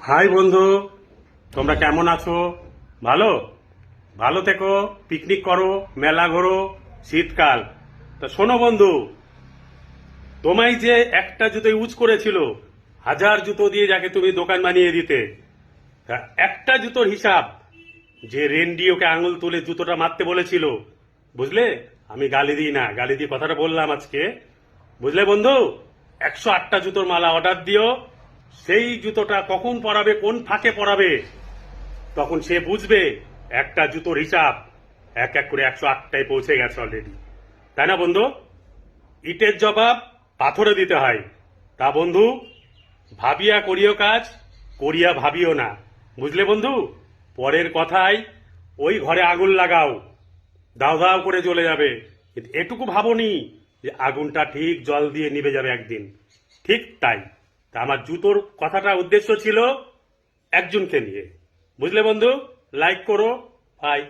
High বন্ধু, তোমরা কেমন আছো? ভালো ভালো থেকো, পিকনিক করো, মেলা ঘোরো। শীতকাল। তা শোনো বন্ধু, তোমায় যে একটা জুতো ইউজ করেছিল, হাজার জুতো দিয়ে যাকে তুমি দোকান বানিয়ে দিতে, তা একটা জুতোর হিসাব, যে রেন্ডি ওকে আঙুল তুলে জুতোটা মারতে বলেছিল, বুঝলে? আমি গালি দিই না, গালি দিয়ে কথাটা বললাম আজকে, বুঝলে বন্ধু? 108টা জুতোর মালা অর্ডার দিও। সেই জুতোটা কখন পরাবে, কোন ফাঁকে পরাবে, তখন সে বুঝবে একটা জুতোর হিসাব। এক এক করে 108টায় পৌঁছে গেছে অলরেডি, তাই না বন্ধু? ইটের জবাব পাথরে দিতে হয়। তা বন্ধু, ভাবিয়া করিও কাজ, করিয়া ভাবিও না, বুঝলে বন্ধু? পরের কথায় ওই ঘরে আগুন লাগাও, দাও দাও করে জ্বলে যাবে, কিন্তু এটুকু ভাবনি যে আগুনটা ঠিক জল দিয়ে নিভে যাবে একদিন। ঠিক তাই। তা আমার জুতোর কথাটা উদ্দেশ্য ছিল একজনকে নিয়ে, বুঝলে বন্ধু? লাইক করো ভাই।